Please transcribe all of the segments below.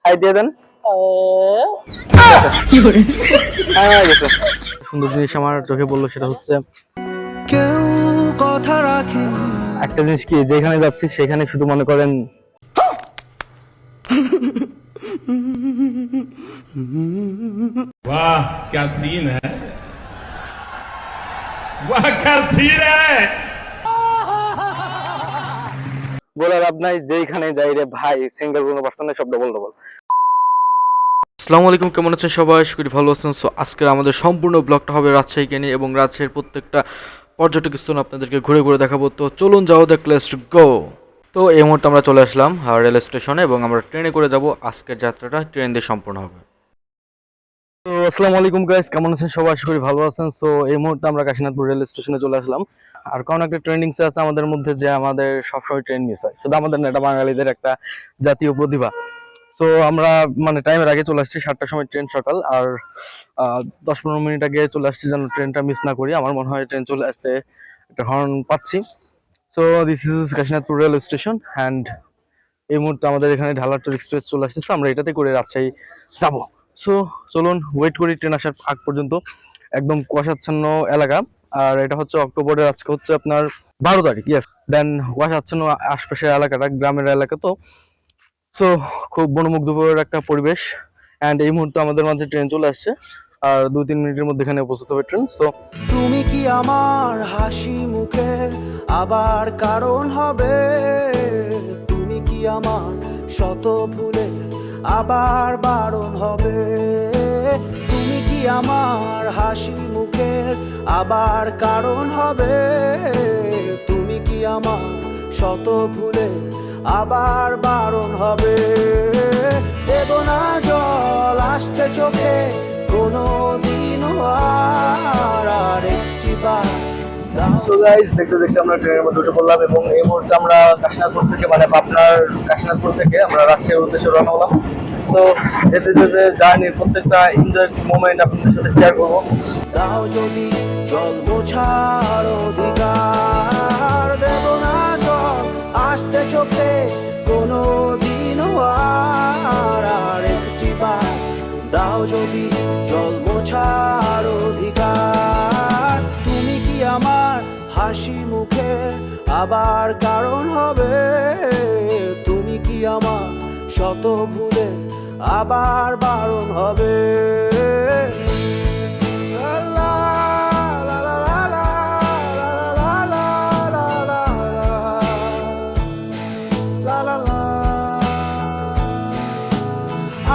High দিয়ে দেন। সুন্দর জিনিস আমার চোখে পড়লো, সেটা হচ্ছে কেউ কথা রাখেনি। একটা জিনিস কি, যেখানে যাচ্ছি সেখানে শুধু মনে করেন वाह क्या सीन है, वाह क्या सीन है। বলে লাভ নাই, যেখানে যাই রে ভাই সিঙ্গেল কোনো পার্সনের শব্দ বল বল। আসসালামু আলাইকুম, কেমন আছেন সবাই? আশা করি ভালো আছেন। সো আজকের আমাদের সম্পূর্ণ ব্লগটা হবে রাজশাহীকে নিয়ে এবং রাজশাহীর প্রত্যেকটা পর্যটক স্থান আপনাদেরকে ঘুরে ঘুরে দেখাবো। তো চলুন যাও দেখ, লেটস গো। তো এই মুহূর্তে আমরা চলে আসলাম রেল স্টেশনে এবং আমরা ট্রেনে করে যাব। আজকের যাত্রাটা ট্রেন দিয়ে সম্পূর্ণ হবে। তো আসসালামু আলাইকুম গাইস, কেমন আছেন সবাই? আশা করি ভালো আছেন। সো এই মুহূর্তে আমরা কাশীনাথপুর রেল স্টেশনে চলে আসলাম। আর কারণ একটা ট্রেন্ডিংসে আছে আমাদের মধ্যে যে আমাদের সবসময় ট্রেন মিস হয়, শুধু আমাদের না, এটা বাঙালিদের একটা জাতীয় প্রতিভা। সো আমরা মানে টাইমের আগে চলে আসছি, 7টার সময় ট্রেন সকাল, আর 10-15 মিনিট আগে চলে আসছি যেন ট্রেনটা মিস না করি। আমার মনে হয় ট্রেন চলে আসছে, একটা হর্ন পাচ্ছি। So this is Kashinathpur rail station and এই মুহূর্তে আমাদের এখানে ঢালারচর এক্সপ্রেস চলে আসছে, আমরা এটাতে করে রাজশাহী যাবো। সো চলুন ওয়েট করি ট্রেন আসার আগ পর্যন্ত। একদম কুয়াশাচ্ছন্ন এলাকা, আর এটা হচ্ছে অক্টোবরের, আজকে হচ্ছে আপনার 12 তারিখ। ইয়েস, দেন কুয়াশাচ্ছন্ন আশপাশের এলাকাটা গ্রামের এলাকা, তো সো খুব মনোমুগ্ধকর একটা পরিবেশ। অ্যান্ড এই মুহূর্তে আমাদের মাঝে ট্রেন চলে আসছে, আর 2-3 মিনিটের মধ্যে এখানে উপস্থিত হবে ট্রেন। সো তুমি কি আমার হাসি মুখের আবার কারণ হবে? তুমি কি আমার শত ভুলে আবার বারণ হবে? তুমি কি আমার হাসি মুখের আবার কারণ হবে? তুমি কি আমার শত ভুলে আবার বারণ হবে? দেব না জল আসতে চোখে কোনো দিনও আর একটি বার। সো গাইস, দেখতে দেখতে আমরা ট্রেনের মধ্যে উঠে পড়লাম এবং এই মুহূর্তে আমরা কাশীনাথপুর থেকে, মানে পাবনার কাশীনাথপুর থেকে আমরা রাজশাহীর উদ্দেশ্যে রওনা হলাম। সো যেতে যেতে জার্নির প্রত্যেকটা এনজয় মোমেন্ট আপনাদের সাথে শেয়ার করবো। দাও যদি জল মোছার অধিকার, দেব না জল আসতে চোখে কোনো দিনও আর একটি বার। দাও যদি জল মোছার অধিকার। তুমি কি আমার হাসি মুখের আবার কারণ হবে? তুমি কি আমার শত ভুলে আবার বারণ হবে?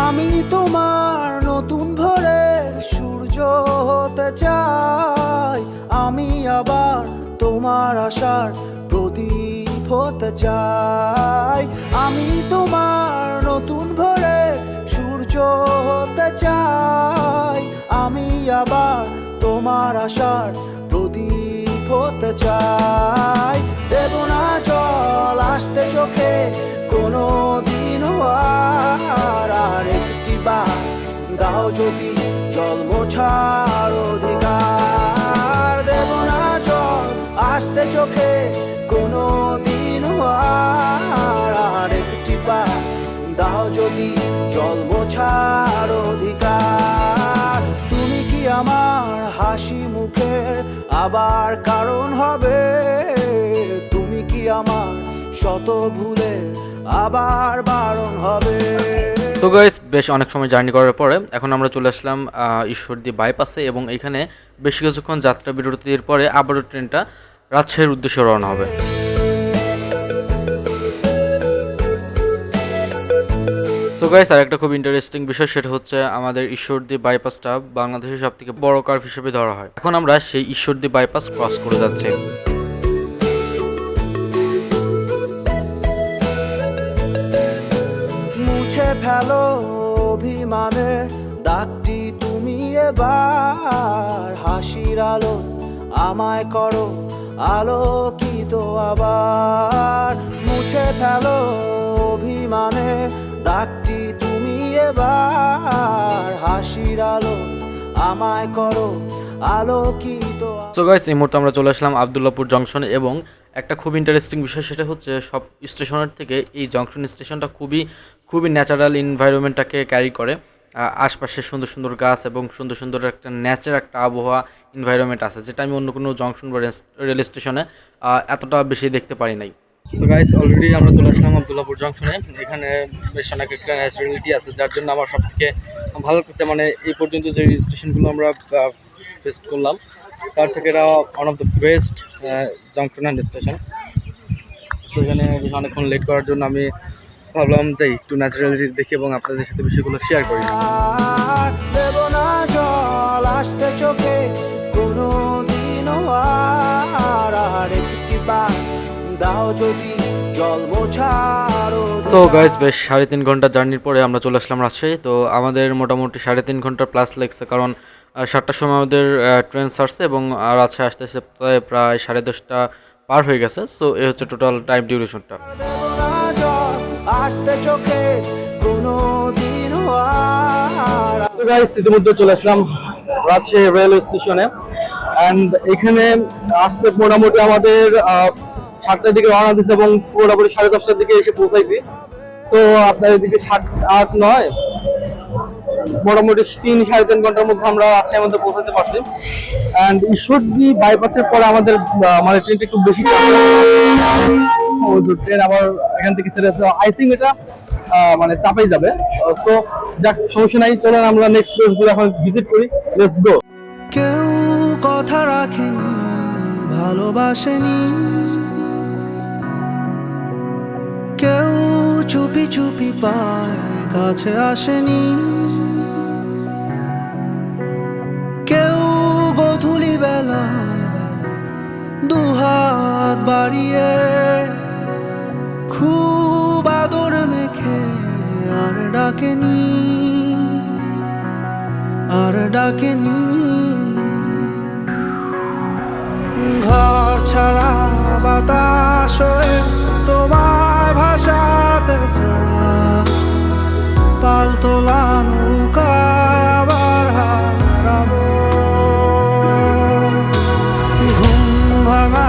আমি তোমার নতুন ভোরের সূর্য হতে চাই। আমি আবার তোমার আশার প্রদীপ হতে চাই। আমি তোমার নতুন ভোরের সূর্য হতে চাই। আমি আবার তোমার আশার প্রদীপ হতে চাই। দেব না জল আসতে চোখে কোনো দিনও আর একটি বার। দাও যদি জল মোছার অধিকার। দেব না জল আসতে চোখে কোনো দিনও আর একটি বার। দাও যদি জল মোছার অধিকার। তুমি কি আমার হাসি মুখের আবার কারণ হবে? তুমি কি আমার শত ভুলে আবার বারণ হবে? তো গাইস, বেশ অনেক সময় জার্নি করার পরে এখন আমরা চলে আসলাম ঈশ্বরদী বাইপাসে এবং এখানে বেশ কিছুক্ষণ যাত্রা বিরতির পরে আবারও ট্রেনটা রাজশাহীর উদ্দেশ্যে রওনা হবে। সো গাইস, আর একটা খুব ইন্টারেস্টিং বিষয়, সেটা হচ্ছে আমাদের ঈশ্বরদী বাইপাসটা বাংলাদেশের সব থেকে বড় কার্ভ হিসেবে ধরা হয়। এখন আমরা সেই ঈশ্বরদী বাইপাস ক্রস করে যাচ্ছি। মুছে ফেলো অভিমানের দাগটি তুমি এবার। হাসির আলো আমায় করো আলোকিত আবার। মুছে ফেলো অভিমানের দাগটি তুমি এবার। হাসির আলো আমায় করো আলোকিত। সো গাইস, এই মুহূর্তে আমরা চলে আসলাম আবদুল্লাপুর জংশনে এবং একটা খুব ইন্টারেস্টিং বিষয় সেটা হচ্ছে সব স্টেশনের থেকে এই জংশন স্টেশনটা খুবই ন্যাচারাল এনভায়রনমেন্টটাকে ক্যারি করে। আশপাশে সুন্দর সুন্দর গাছ এবং সুন্দর সুন্দর একটা ন্যাচারাল একটা আবহাওয়া এনভায়রনমেন্ট আছে, যেটা আমি অন্য কোনো জংশন বা রেল স্টেশনে এতটা বেশি দেখতে পারি নাই। সো গাইস, অলরেডি আমরা চলে আসলাম আবদুল্লাপুর জংশনে। এখানে বেশ অনেক একটা ন্যাচারালিটি আছে, যার জন্য আমার সব থেকে ভালো লাগছে। মানে এই পর্যন্ত যে স্টেশনগুলো আমরা ভিজিট করলাম তার থেকে এটা one of the best junction and station. So এখানে অনেকক্ষণ লেট করার জন্য আমি ভাবলাম যে একটু ন্যাচারালিটি দেখি এবং আপনাদের সাথে বিষয়গুলো শেয়ার করি। আর দেব না জল আসতে চোখে কোনো দিনও আর একটি বার দাও যদি জল মোছার সো গাইজ, বেশ 3.5 ঘন্টা জার্নির পরে আমরা চলে আসলাম রাজশাহী। তো আমাদের মোটামুটি 3.5 ঘন্টা প্লাস লাগছে, কারণ 7টার সময় আমাদের ট্রেন ছাড়ছে এবং রাজশাহী আসতে আসতে প্রায় 10:30টা পার হয়ে গেছে। সো এই হচ্ছে টোটাল টাইম ডিউরেশনটা। দেব না জল আসতে চোখে কোনো দিনও আর। সো গাইস, ইতিমধ্যে চলে আসলাম রাজশাহী রেলওয়ে স্টেশনে অ্যান্ড এখানে আসতে মোটামুটি আমাদের 7টার দিকে রওনা দিচ্ছে এবং মোটামুটি 10:30টার দিকে এসে পৌঁছাইছি। তো আপনার এদিকে 7, 8, 9 মোটামুটি 3-3.5 ঘন্টার মধ্যে আমরা রাজশাহীর মধ্যে পৌঁছাতে পারছি। অ্যান্ড ই শুড বি বাইপাসের পরে আমাদের মানে ট্রেনটা একটু বেশি ট্রেন আবার এখান থেকে ছেড়ে আই থিঙ্ক এটা মানে চাপাই যাবে। সো যাক, সমস্যা নাই, চলেন আমরা নেক্সট প্লেসগুলো এখন ভিজিট করি। Let's go. কেউ কথা রাখেনি, ভালোবাসেনি, কেউ চুপি চুপি পায় কাছে আসেনি, কেউ গোধূলি বেলা দুহাত বাড়িয়ে খুব আদর মেখে আর ডাকেনি, আর ডাকেনি। ঘর ছাড়া বাতাস হয়ে তোমায় ভাসাতে চায়, পালতোলা নৌকায় আবার হারাবো, ঘুম ভাঙা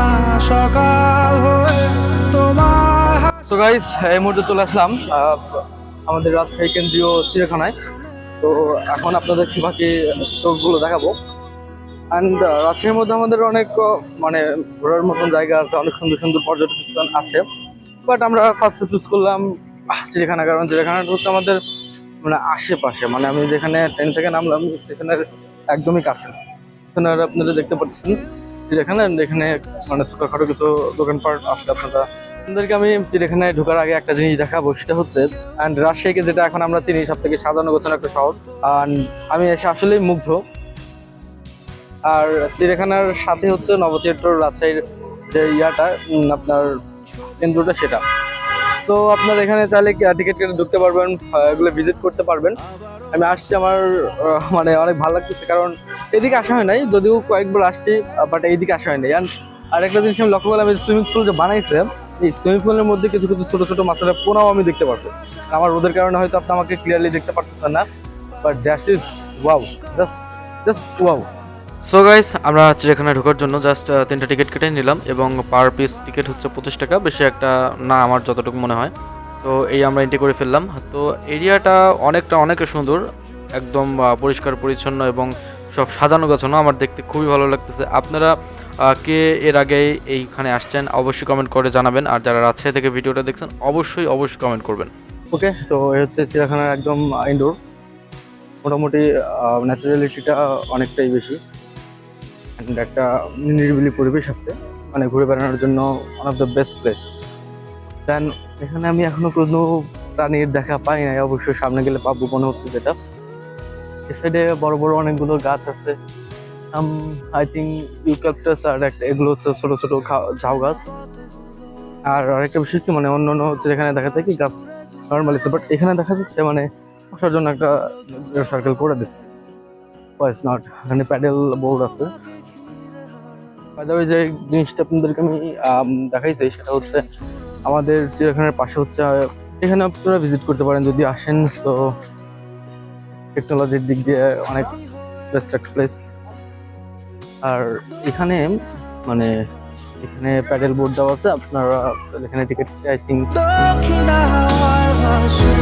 সকাল হয়ে তোমায়। তো গাইস, এই মুহূর্তে চলে আসলাম আমাদের রাজশাহী কেন্দ্রীয় চিড়িয়াখানায়। তো এখন আপনাদের বাকি শোগুলো দেখাবো। অ্যান্ড রাজশাহীর মধ্যে আমাদের অনেক মানে ঘোরার মতন জায়গা আছে, অনেক সুন্দর সুন্দর পর্যটক স্থান আছে। বাট আমরা ফার্স্টে চুজ করলাম চিড়িয়াখানা, কারণ চিড়িয়াখানাটা হচ্ছে আমাদের মানে আশেপাশে, মানে আমি যেখানে ট্রেন থেকে নামলাম স্টেশনের একদমই কাছে। এখানে আপনারা দেখতে পাচ্ছেন চিড়িয়াখানা, এখানে মানে ছোটখাটো কিছু দোকানপাট আছে। আপনাদেরকে আমি চিড়িয়াখানায় ঢোকার আগে একটা জিনিস দেখাবো, সেটা হচ্ছে অ্যান্ড রাজশাহীকে যেটা এখন আমরা চিনি সব থেকে সাজানো গোছানো একটা শহর। অ্যান্ড আমি এসে আসলেই মুগ্ধ। আর চিড়িয়াখানার সাথে হচ্ছে নবথিয়েটার রাজশাহীর যে ইয়াটা আপনার কেন্দ্রটা, সেটা। সো আপনার এখানে চাইলে টিকিট কেটে ঢুকতে পারবেন, এগুলো ভিজিট করতে পারবেন। আমি আসছি, আমার মানে অনেক ভালো লাগতেছে, কারণ এদিকে আসা হয় নাই, যদিও কয়েকবার আসছি, বাট এইদিকে আসা হয় নাই। আর একটা জিনিস আমি লক্ষ্য করলাম, এই সুইমিং পুল যে বানাইছে, এই সুইমিং পুলের মধ্যে কিছু কিছু ছোট ছোট মাছের পোনাও আমি দেখতে পারবো। আমার রোদের কারণে হয়তো আপনি আমাকে ক্লিয়ারলি দেখতে পারতেছেন না, but that's is wow, just wow. So guys, আমরা চিড়িয়াখানায় ঢোকার জন্য জাস্ট 3টা টিকিট কেটে নিলাম এবং পার পিস টিকিট হচ্ছে 25 টাকা, বেশি একটা না আমার যতটুকু মনে হয়। তো এই আমরা এন্ট্রি করে ফেললাম। তো এরিয়াটা অনেক সুন্দর, একদম পরিষ্কার পরিচ্ছন্ন এবং সব সাজানো গোছানো, আমার দেখতে খুবই ভালো লাগতেছে। আপনারা কে এর আগে এইখানে আসছেন অবশ্যই কমেন্ট করে জানাবেন, আর যারা রাজশাহী থেকে ভিডিওটা দেখছেন অবশ্যই কমেন্ট করবেন। ওকে, তো এই হচ্ছে চিড়িয়াখানার একদম ইনডোর। মোটামুটি ন্যাচারালিটিটা অনেকটাই বেশি, একটা নিরিবিলি পরিবেশ আছে, মানে ঘুরে বেড়ানোর জন্য one of the best place. Then এখানে আমি এখনো কোনো প্রাণীর দেখা পাই নাই, অবশ্যই সামনে গেলে পাবো মনে হচ্ছে। যেটা এ সাইডে বড় বড় অনেকগুলো গাছ আছে, আই থিঙ্ক ইউক্যালিপটাস, আর একটা এগুলো হচ্ছে ছোট ছোট ঝাউ গাছ। আর আরেকটা বিষয় কি, মানে অন্য হচ্ছে এখানে দেখা যায় কি গাছ নর্মাল আছে, বাট এখানে দেখা যাচ্ছে মানে বসার জন্য একটা সার্কেল করে দিচ্ছে। নট, এখানে প্যাডেল বোর্ড আছে। যে জিনিসটা আপনাদেরকে আমি দেখাইছি, সেটা হচ্ছে আমাদের চিড়িয়াখানার পাশে হচ্ছে, এখানে আপনারা ভিজিট করতে পারেন যদি আসেন। সো টেকনোলজির দিক দিয়ে অনেক বেস্ট একটা প্লেস। আর এখানে মানে এখানে প্যাডেল বোর্ড দেওয়া আছে, আপনারা এখানে টিকিট আই থিঙ্ক দক্ষিণা হাওয়ায় ভাসে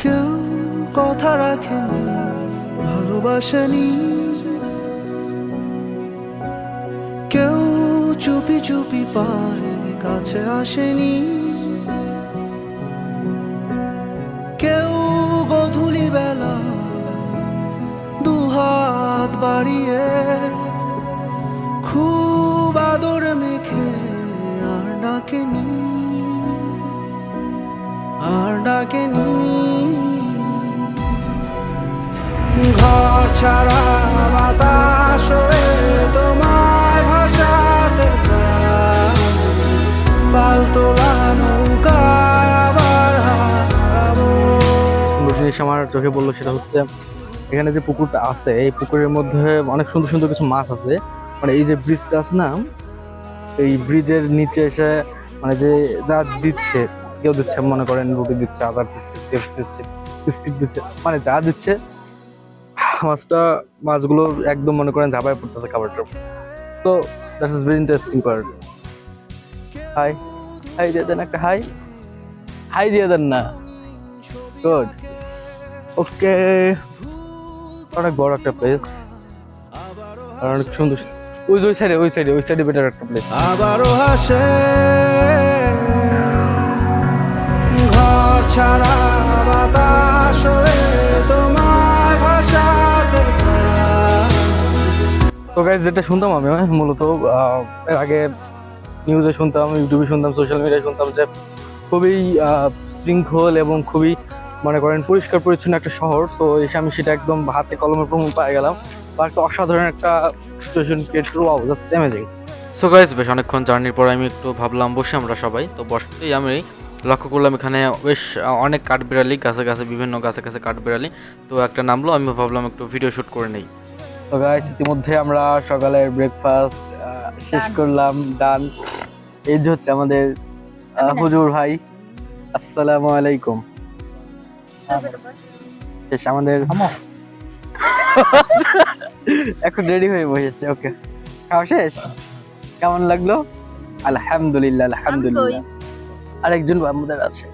কেউ কথা রাখেনি ভালোবাসেনি কেউ চুপি চুপি পায় কাছে আসেনি কেউ গধূলি বেলা দুহাত বাড়িয়ে খুব আদর মেখে আর ডাকেনি আর ডাকেনি ঘর ছাড়া বাতাস হয়ে তোমায় ভাসাতে চায় পালতোলা নৌকায় আবার হারাবো। সুন্দর জিনিস আমার চোখে পড়লো, সেটা হচ্ছে এখানে যে পুকুরটা আছে এই পুকুরের মধ্যে অনেক সুন্দর সুন্দর কিছু মাছ আছে। মানে এই যে ব্রিজটা আছে না, এই ব্রিজের নিচে এসে মানে যে যা দিচ্ছে, কেউ দিচ্ছে মনে করেন রুটি দিচ্ছে, আচার দিচ্ছে, চিপস দিচ্ছে, বিস্কিট দিচ্ছে, মানে যা দিচ্ছে মাছগুলো একদম মনে করেন ঝাঁপায় পড়তেছে খাবারটা। তো that is very interesting part. High high দিয়ে দেন, একটা হাই হাই দিয়ে দেন না। গুড, ওকে। অনেক বড় একটা প্লেস আর অনেক সুন্দর। ওই সাইডে বেটার একটা প্লেস। আবারও হাসে ঘর ছাড়া বাতাস হয়ে তোমায় ভাসাতে চায়। তো গাইস, যেটা শুনতাম আমি মূলত এর আগে নিউজে শুনতাম, ইউটিউবে শুনতাম, সোশ্যাল মিডিয়ায় শুনতাম যে খুবই শৃঙ্খল এবং খুবই মনে করেন পরিষ্কার পরিচ্ছন্ন একটা শহর। তো এসে আমি সেটা একদম হাতে কলমের প্রমাণ পেয়ে গেলাম। বা একটা অসাধারণ একটা সিচুয়েশন ক্রিয়েট করবো, জাস্ট অ্যামেজিং। সো গাইস, বেশ অনেকক্ষণ জার্নির পর আমি একটু ভাবলাম বসে আমরা সবাই, তো বসতেই আমি লক্ষ্য করলাম এখানে বেশ অনেক কাঠবিড়ালি, গাছে গাছে বিভিন্ন গাছে গাছে কাঠবিড়ালি। তো একটা নামলো, আমি ভাবলাম একটু ভিডিও শ্যুট করে নেই। তো গাইস, ইতিমধ্যে আমরা সকালের ব্রেকফাস্ট শেষ করলাম, ডান। এই যে হচ্ছে আমাদের হুজুর ভাই, আসসালামু আলাইকুম। শেষ আমাদের এখন রেডি হয়ে বসেছে। ওকে, খাওয়া শেষ? কেমন লাগলো? আলহামদুলিল্লাহ, আলহামদুলিল্লাহ। আরেকজন আমাদের আছে।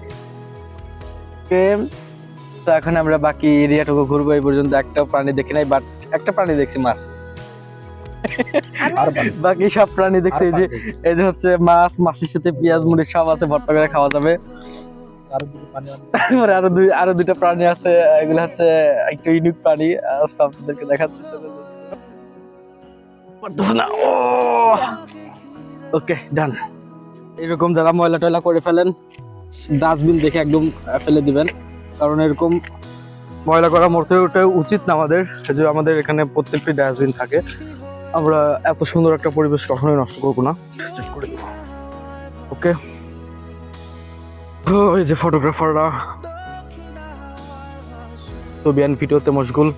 তো এখন আমরা বাকি এরিয়াটুকু ঘুরবো। এই পর্যন্ত একটা প্রাণী দেখি নাই, বাট একটা প্রাণী দেখছি, মাছ। আর বাকি সব প্রাণী দেখছি। এই যে হচ্ছে মাছ, মাছের সাথে পেঁয়াজ মরিচ সব আছে, ভর্তা করে খাওয়া যাবে। তারপরে আরো দুইটা প্রাণী আছে, এগুলো হচ্ছে একটু ইউনিক প্রাণী, আপনাদেরকে দেখাচ্ছি। ওকে, ডান। এরকম যারা ময়লা টয়লা করে ফেলেন, ডাস্টবিন দেখে একদম ফেলে দিবেন, কারণ এরকম ময়লা করা মোটেও উচিত না আমাদের। যে আমাদের এখানে প্রত্যেকটি ডাস্টবিন থাকে। আমরা এত সুন্দর একটা পরিবেশ কখনোই নষ্ট করবো না। ওকে, এই যে ফটোগ্রাফাররা তো বিয়ান ভিডিওতে মশগুল।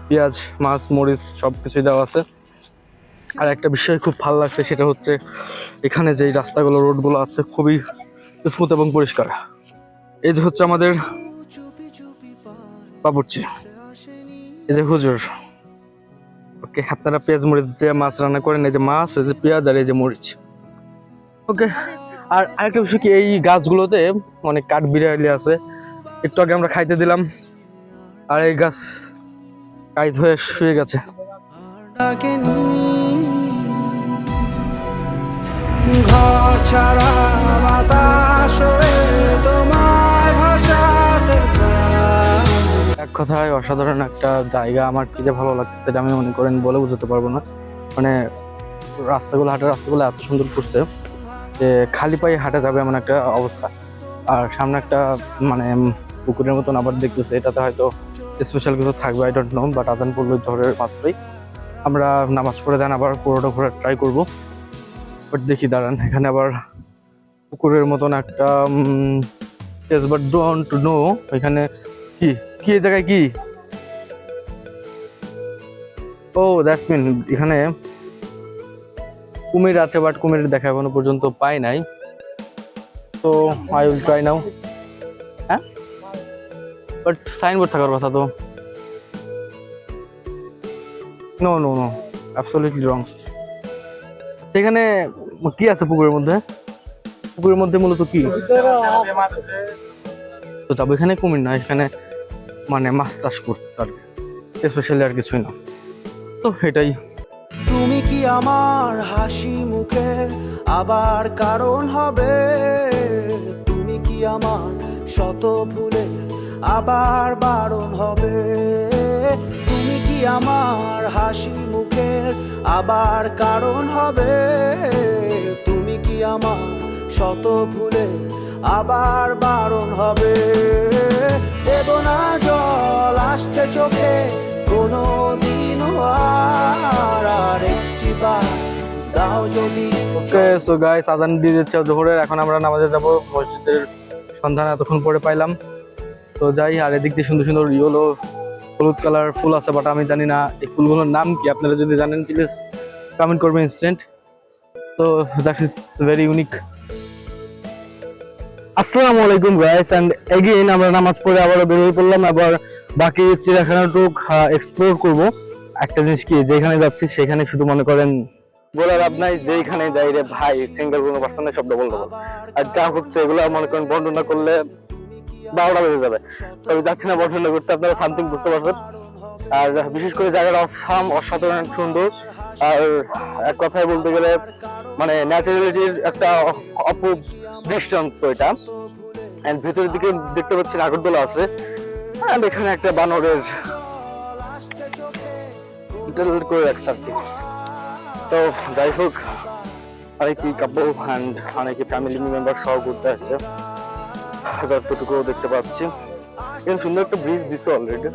পেঁয়াজ, মাছ, মরিচ সবকিছুই দেওয়া আছে। আর একটা বিষয় খুব ভালো লাগছে, সেটা হচ্ছে এখানে যে রাস্তাগুলো, রোডগুলো আছে খুবই স্মুথ এবং পরিষ্কার। এই যে হচ্ছে আমাদের বাবুর্চি, এই যে হুজুর। ওকে, আপনারা পেঁয়াজ মরিচ দিয়ে মাছ রান্না করেন। এই যে মাছ, এই যে পেঁয়াজ, আর এই যে মরিচ। ওকে, আর আরেকটা বিষয় কি, এই গাছগুলোতে অনেক কাঠ বিড়ালি আছে। একটু আগে আমরা খাইতে দিলাম, আর এই গাছ কাইজ হয়ে শুয়ে গেছে। ডাকেনি ঘর ছাড়া বাতাস হয়ে তোমায় ভাসাতে চায়। এক কথায় অসাধারণ একটা জায়গা। আমার কি যে ভালো লাগছে সেটা আমি মনে করেন বলে বোঝাতে পারবো না। মানে হাঁটার রাস্তাগুলো এত সুন্দর করছে যে খালি পায়ে হাঁটা যাবে এমন একটা অবস্থা। আর সামনে একটা মানে পুকুরের মতন আবার দেখতেছে, এটাতে হয়তো স্পেশাল কিছু থাকবে, আই ডোন্ট নো। বাট আজান পড়লো জোহরের মাত্রই, আমরা নামাজ পড়ে দেন আবার পুরোটা ঘোরার ট্রাই করবো। বাট দেখি, দাঁড়ান, এখানে আবার পুকুরের মতন একটা বাট ডোন্ট নো এখানে কি কি এই জায়গায় কি। ও দ্যাটস মিন এখানে কুমির আছে, বাট কুমির দেখা এখনো পর্যন্ত পাই নাই। তো আই উইল ট্রাই নাও। হ্যাঁ, বাট সাইনবোর্ড থাকার কথা তো। No no no, absolutely wrong. সেখানে কি আছে পুকুরের মধ্যে? পুকুরের মধ্যে মূলত কি? তো যাবো, এখানে কুমির না, এখানে মানে মাছ চাষ করছে আর স্পেশালি আর কিছুই না। তো এটাই। তুমি কি আমার হাসি মুখের আবার কারণ হবে? তুমি কি আমার শত ভুলের আবার বারণ হবে? তুমি কি আমার হাসি মুখের আবার কারণ হবে? তুমি কি আমার শত ভুলের আবার বারণ হবে? দেব না জল আসতে চোখে কোনো দিনও আর একটি বার দাও যদি। ওকে সো গাইস, আজান দিয়ে দিচ্ছে জোহরের, এখন আমরা নামাজে যাব। মসজিদের সন্ধান এতক্ষণ পরে পাইলাম, তো যাই। আর এদিক দিয়ে সুন্দর সুন্দর ইয়েলো হলুদ কালার ফুল আছে, বাট আমি জানি না এই ফুলগুলোর নাম কি। আপনারা যদি জানেন প্লিজ কমেন্ট করবেন ইনস্ট্যান্ট। তো দ্যাট ইজ ভেরি ইউনিক। আসসালামু আলাইকুম গাইস, এন্ড এগেইন আমরা নামাজ পড়ে আবারও বের হয়ে পড়লাম। আবার বাকি চিড়িয়াখানাটুক এক্সপ্লোর করব। একটা জিনিস কি, যেখানে যাচ্ছি সেখানে শুধু মনে করেন বলার লাভ নাই, যেখানে যাই রে ভাই সিঙ্গেল কোনো পার্সনে শব্দ বলতে বল। আর যা হচ্ছে এগুলো মনে করেন বর্ণনা করলে 12টা বেজে যাবে। তো আমি যাচ্ছি না বর্ণনা করতে, আপনারা সামথিং বুঝতে পারছেন। আর বিশেষ করে জায়গাটা অসাধারণ সুন্দর। আর এক কথায় বলতে গেলে মানে ন্যাচারালিটির একটা অপূর্ব দৃষ্টান্ত এটা। এন্ড ভিতরের দিকে দেখতে পাচ্ছি নাগরদোলা আছে, এন্ড এখানে একটা বানরের করে রাখছে আর কি। তো যাই হোক, অনেকে কাপল অ্যান্ড অনেকে ফ্যামিলি মেম্বার সহ ঘুরতে আসছে, যতটুকু দেখতে পাচ্ছি। এখানে সুন্দর একটা ব্রিজ দিচ্ছে অলরেডি,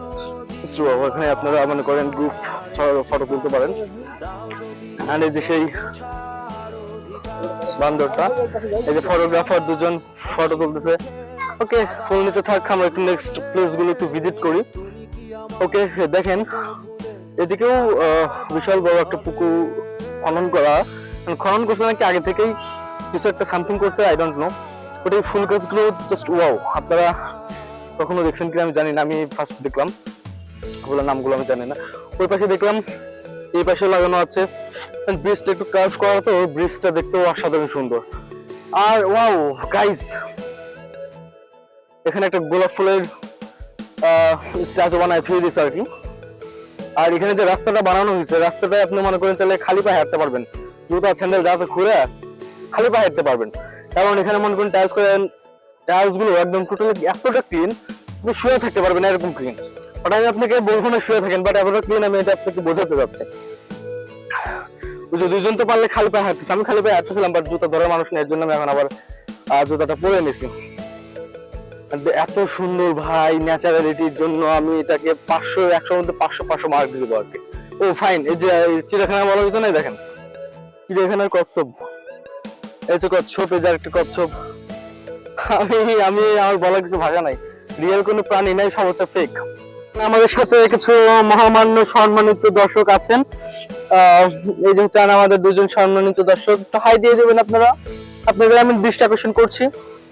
ওখানে আপনারা মনে করেন গ্রুপ ফটো তুলতে পারেন। অ্যান্ড এই যে সেই বান্দরটা, এই যে ফটোগ্রাফার দুজন ফটো তুলতেছে। ওকে, ফোন নিতে থাক, আমরা একটু নেক্সট প্লেস গুলো একটু ভিজিট করি। ওকে, দেখেন এদিকেও বিশাল বড় একটা পুকুর খনন করছে নাকি আগে থেকেই কিছু একটা সামথিং করছে, আই ডোন্ট নো। বাট এই ফুল গাছগুলো জাস্ট ওয়াও। আপনারা কখনো দেখছেন কিনা আমি জানি না, আমি ফার্স্ট দেখলাম, ওগুলোর নামগুলো আমি জানি না। ওই পাশে দেখলাম, এই পাশে লাগানো আছে। ব্রিজটা একটু কার্ভ করা, তো ব্রিজটা দেখতেও অসাধারণ সুন্দর। আর ওয়াও গাইস, এখানে একটা গোলাপ ফুলের স্ট্যাচু বানায় থুয়ে দিচ্ছে আর কি। আর এখানে যে রাস্তাটা বানানো হয়েছে, রাস্তাটায় আপনি মনে করেন চাইলে খালি পায়ে হাঁটতে পারবেন, জুতা স্যান্ডেল যা আছে খুলে খালি পায়ে হাঁটতে পারবেন। কারণ এখানে মনে করেন টাইলস গুলো একদম টোটালি এতটা ক্লিন, আপনি শুয়ে থাকতে পারবেন এরকম ক্লিন। বাট আমি আপনাকে বলবো না শুয়ে থাকেন, বাট এতটা ক্লিন আমি এটা আপনাকে বোঝাতে যাচ্ছি। দুজন তো পারলে খালি পায়ে হাঁটতেছে, আমি খালি পায়ে হাঁটতেছিলাম, বাট জুতা ধরার মানুষ নেই, এর জন্য আমি এখন আবার জুতাটা পরে নিছি। এত সুন্দর ভাই, ন্যাচারালিটির জন্য আমি এটাকে 500-100 মধ্যে 500 মার্ক দিব আর কি। ও ফাইন। এই যে চিড়িয়াখানা বলা হয়েছে না, দেখেন চিড়িয়াখানার কচ্ছপ, এই যে কচ্ছপ, এই যে একটা কচ্ছপ। আমি আমার বলার কিছু ভাষা নাই, রিয়েল কোনো প্রাণী নাই, সব হচ্ছে ফেক। আমাদের সাথে কিছু মহামান্য সম্মানিত দর্শক আছেন, এই যে হচ্ছে আমাদের দুজন সম্মানিত দর্শক। তো হাই দিয়ে দেবেন আপনারা, আপনাদের আমি দৃষ্টি আকর্ষণ করছি,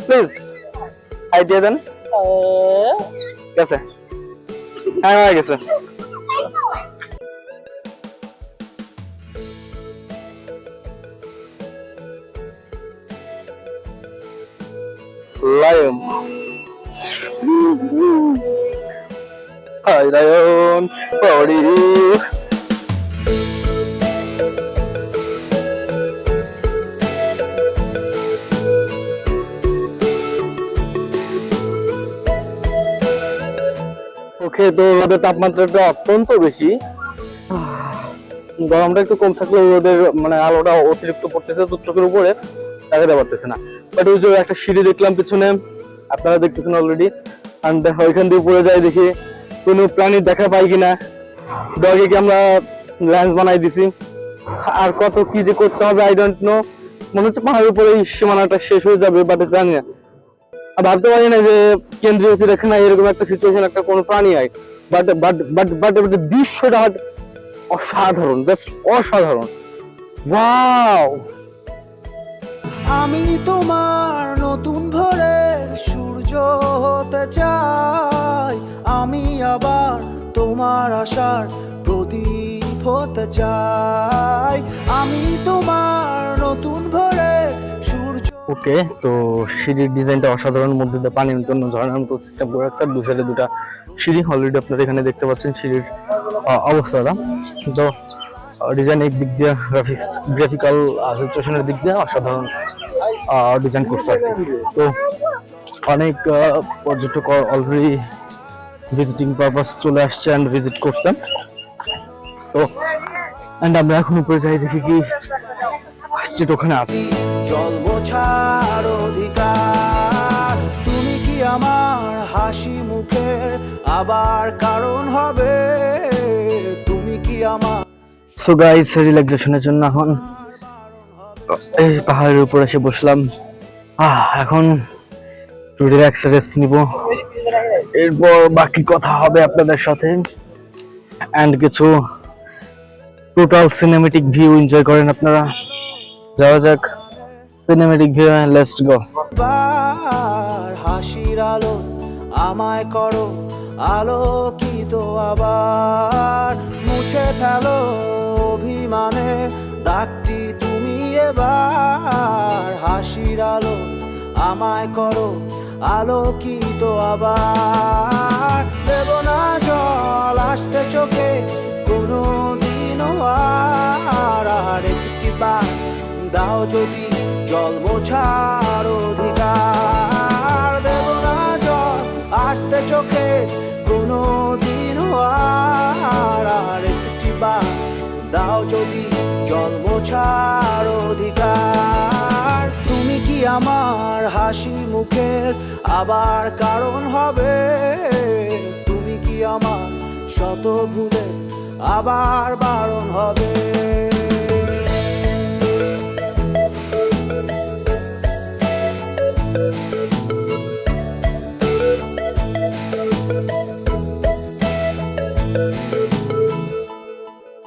প্লিজ হাই দিয়ে দেন। গেছে, হ্যাঁ হয়ে গেছে। লায়ন, হাই লায়ন পড়ি। ওকে, তো রোদের তাপমাত্রাটা অত্যন্ত বেশি, গরমটা একটু কম থাকলে রোদের মানে আলোটা অতিরিক্ত পড়তেছে, তো চোখের উপরে দেখাতে পারতেছে না। বাট ওই যে একটা সিঁড়ি দেখলাম পিছনে, আপনারা দেখতেছেন অলরেডি। আর দেখো ওইখান দিয়ে উপরে যাই, দেখি কোনো প্রাণীর দেখা পাই কিনা। ডগে কি আমরা ল্যান্স বানাই দিছি, আর কত কি যে করতে হবে আই ডোন্ট নো। মনে হচ্ছে পাহাড়ের উপরে এই সীমানাটা শেষ হয়ে যাবে, বাট জানি না, ভাবতে পারি না যে কেন্দ্রীয় চিড়িয়াখানায় এরকম একটা সিচুয়েশন, একটা কোনো প্রাণী হয়। বাট বাট বাট বাট দৃশ্যটা অসাধারণ, জাস্ট অসাধারণ। ওয়াও, আমি তোমার নতুন ভোরের সূর্য হতে চাই, আমি আবার তোমার আশার প্রদীপ হতে চাই আমি তোমার নতুন ভোরের সূর্য। ওকে, তো সিঁড়ির ডিজাইনটা অসাধারণ, মধ্যে দিয়ে পানির জন্য ঝর্ণার মতো সিস্টেম করে রাখতে, দু সাইডে দুটা সিঁড়ি অলরেডি আপনারা এখানে দেখতে পাচ্ছেন সিঁড়ির অবস্থাটা। তো ডিজাইনের দিক দিয়ে গ্রাফিক্যাল সিচুয়েশনের দিক দিয়ে অসাধারণ ডিজাইন করছে আর কি। তো অনেক পর্যটক অলরেডি ভিজিটিং পারপাস চলে আসছে অ্যান্ড ভিজিট করছেন। তো অ্যান্ড আমরা এখন উপরে যাই, দেখি কি স্ট্রিট ওখানে আছে। জল মোছার অধিকার তুমি কি আমার হাসি মুখের আবার কারণ হবে, তুমি কি আমার সো গাইস, রিল্যাক্সেশনের জন্য এখন এই পাহাড়ের উপর এসে বসলাম। এখন একটু রিল্যাক্স রেস্ট নিব, এরপর বাকি কথা হবে আপনাদের সাথে। অ্যান্ড কিছু টোটাল সিনেমেটিক ভিউ এনজয় করেন আপনারা। যাওয়া যাক সিনেমেটিক ভিউ, লেটস গো। বার হাসির আলো আমায় করো আলোকিত, আবার মুছে ফেলো অভিমানের দাগটি তুমি এবার। হাসির আলো আমায় করো আলোকিত, আবার দেব না জল আসতে চোখে কোনো দিনও আর একটি বার দাও যদি জল মোছার অধিকার। দেব না জল আসতে চোখে কোনো দিনও আর একটি বার দাও যদি জল মোছার অধিকার। তুমি কি আমার হাসি মুখের আবার কারণ হবে, তুমি কি আমার শত ভুলে আবার বারণ হবে।